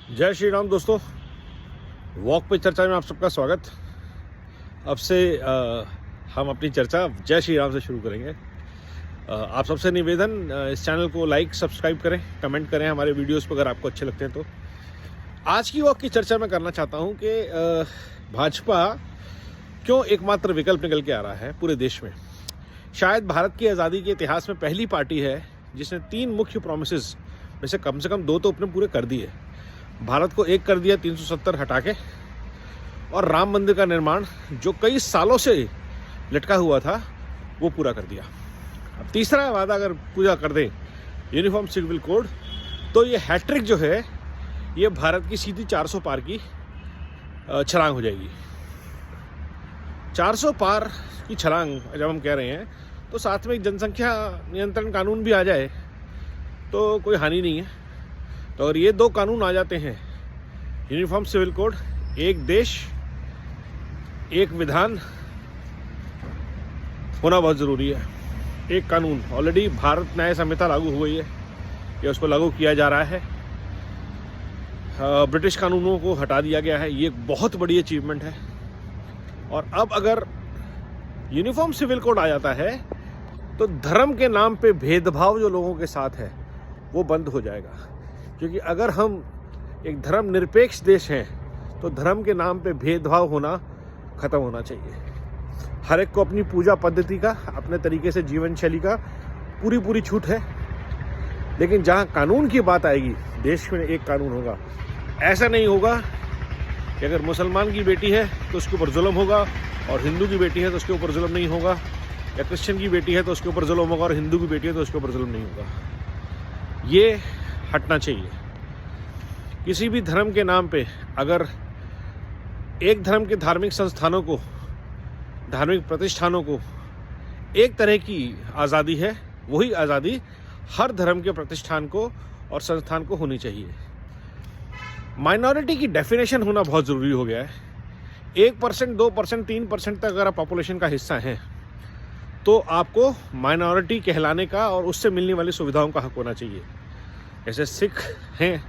जय श्री राम दोस्तों, वॉक पे चर्चा में आप सबका स्वागत। अब से हम अपनी चर्चा जय श्री राम से शुरू करेंगे। आप सबसे निवेदन, इस चैनल को लाइक सब्सक्राइब करें, कमेंट करें हमारे वीडियोस पर अगर आपको अच्छे लगते हैं तो। आज की वॉक की चर्चा मैं करना चाहता हूं कि भाजपा क्यों एकमात्र विकल्प निकल के आ रहा है पूरे देश में। शायद भारत की आज़ादी के इतिहास में पहली पार्टी है जिसने 3 मुख्य प्रोमिसेस में से कम 2 तो अपने पूरे कर दिए। भारत को एक कर दिया 370 हटा के, और राम मंदिर का निर्माण जो कई सालों से लटका हुआ था वो पूरा कर दिया। अब तीसरा वादा अगर पूरा कर दें, यूनिफॉर्म सिविल कोड, तो ये हैट्रिक जो है ये भारत की सीधी 400 पार की छलांग हो जाएगी। 400 पार की छलांग जब हम कह रहे हैं तो साथ में एक जनसंख्या नियंत्रण कानून भी आ जाए तो कोई हानि नहीं है। तो अगर ये 2 कानून आ जाते हैं, यूनिफॉर्म सिविल कोड, एक देश एक विधान होना बहुत ज़रूरी है। एक कानून, ऑलरेडी भारत न्याय संहिता लागू हो गई है या उसको लागू किया जा रहा है। ब्रिटिश कानूनों को हटा दिया गया है, ये एक बहुत बड़ी अचीवमेंट है। और अब अगर यूनिफॉर्म सिविल कोड आ जाता है तो धर्म के नाम पे भेदभाव जो लोगों के साथ है वो बंद हो जाएगा। क्योंकि अगर हम एक धर्म निरपेक्ष देश हैं तो धर्म के नाम पे भेदभाव होना ख़त्म होना चाहिए। हर एक को अपनी पूजा पद्धति का, अपने तरीके से जीवन शैली का पूरी छूट है। लेकिन जहाँ कानून की बात आएगी, देश में एक कानून होगा। ऐसा नहीं होगा कि अगर मुसलमान की बेटी है तो उसके ऊपर जुल्म होगा और हिंदू की बेटी है तो उसके ऊपर जुल्म नहीं होगा, या क्रिश्चियन की बेटी है तो उसके ऊपर जुल्म होगा और हिंदू की बेटी है तो उसके ऊपर जुल्म नहीं होगा। ये हटना चाहिए। किसी भी धर्म के नाम पे अगर एक धर्म के धार्मिक संस्थानों को, धार्मिक प्रतिष्ठानों को एक तरह की आज़ादी है, वही आज़ादी हर धर्म के प्रतिष्ठान को और संस्थान को होनी चाहिए। माइनॉरिटी की डेफिनेशन होना बहुत ज़रूरी हो गया है। 1%, 2%, 3% तक अगर आप पॉपुलेशन का हिस्सा हैं तो आपको माइनॉरिटी कहलाने का और उससे मिलने वाली सुविधाओं का हक होना चाहिए। जैसे सिख हैं,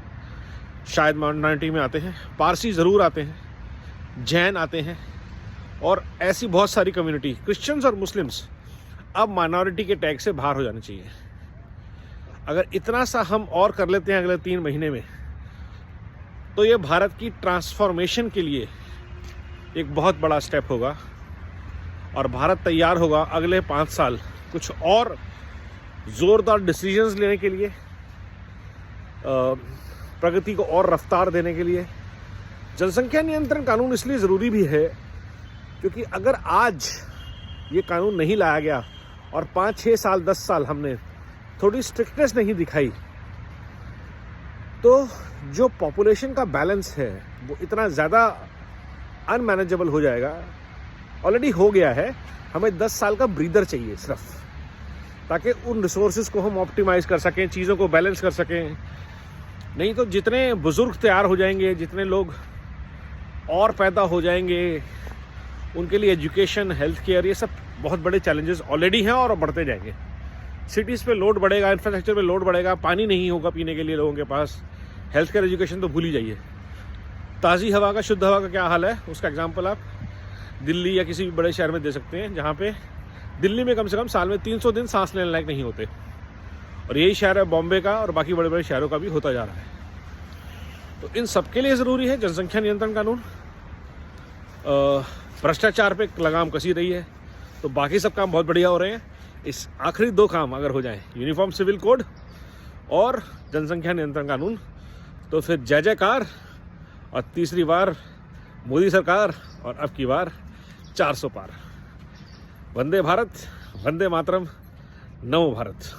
शायद माइनॉरिटी में आते हैं, पारसी ज़रूर आते हैं, जैन आते हैं, और ऐसी बहुत सारी कम्युनिटी, क्रिश्चियंस और मुस्लिम्स अब माइनॉरिटी के टैग से बाहर हो जाने चाहिए। अगर इतना सा हम और कर लेते हैं अगले 3 महीने में तो ये भारत की ट्रांसफॉर्मेशन के लिए एक बहुत बड़ा स्टेप होगा और भारत तैयार होगा अगले 5 साल कुछ और ज़ोरदार डिसीजंस लेने के लिए, प्रगति को और रफ्तार देने के लिए। जनसंख्या नियंत्रण कानून इसलिए ज़रूरी भी है क्योंकि अगर आज ये कानून नहीं लाया गया और 5, 6 साल, 10 साल हमने थोड़ी स्ट्रिक्टनेस नहीं दिखाई तो जो पॉपुलेशन का बैलेंस है वो इतना ज़्यादा अनमैनेजेबल हो जाएगा। ऑलरेडी हो गया है। हमें 10 साल का ब्रीदर चाहिए सिर्फ, ताकि उन रिसोर्सेज को हम ऑप्टिमाइज़ कर सकें, चीज़ों को बैलेंस कर सकें। नहीं तो जितने बुज़ुर्ग तैयार हो जाएंगे, जितने लोग और पैदा हो जाएंगे, उनके लिए एजुकेशन, हेल्थ केयर, ये सब बहुत बड़े चैलेंजेस ऑलरेडी हैं और बढ़ते जाएंगे। सिटीज़ पे लोड बढ़ेगा, इंफ्रास्ट्रक्चर पे लोड बढ़ेगा, पानी नहीं होगा पीने के लिए लोगों के पास, हेल्थ केयर, एजुकेशन तो भूल ही जाइए। ताज़ी हवा का, शुद्ध हवा का क्या हाल है, उसका एग्जाम्पल आप दिल्ली या किसी भी बड़े शहर में दे सकते हैं, जहाँ पे दिल्ली में कम से कम साल में 300 दिन सांस लेने लायक नहीं होते। और यही शहर है बॉम्बे का और बाकी बड़े बड़े शहरों का भी होता जा रहा है। तो इन सब के लिए ज़रूरी है जनसंख्या नियंत्रण कानून। भ्रष्टाचार पे लगाम कसी रही है, तो बाकी सब काम बहुत बढ़िया हो रहे हैं। इस आखिरी 2 काम अगर हो जाएं, यूनिफॉर्म सिविल कोड और जनसंख्या नियंत्रण कानून, तो फिर जय जयकार। और तीसरी बार मोदी सरकार, और अब की बार 400 पार। वंदे भारत, वंदे मातरम, नमो भारत।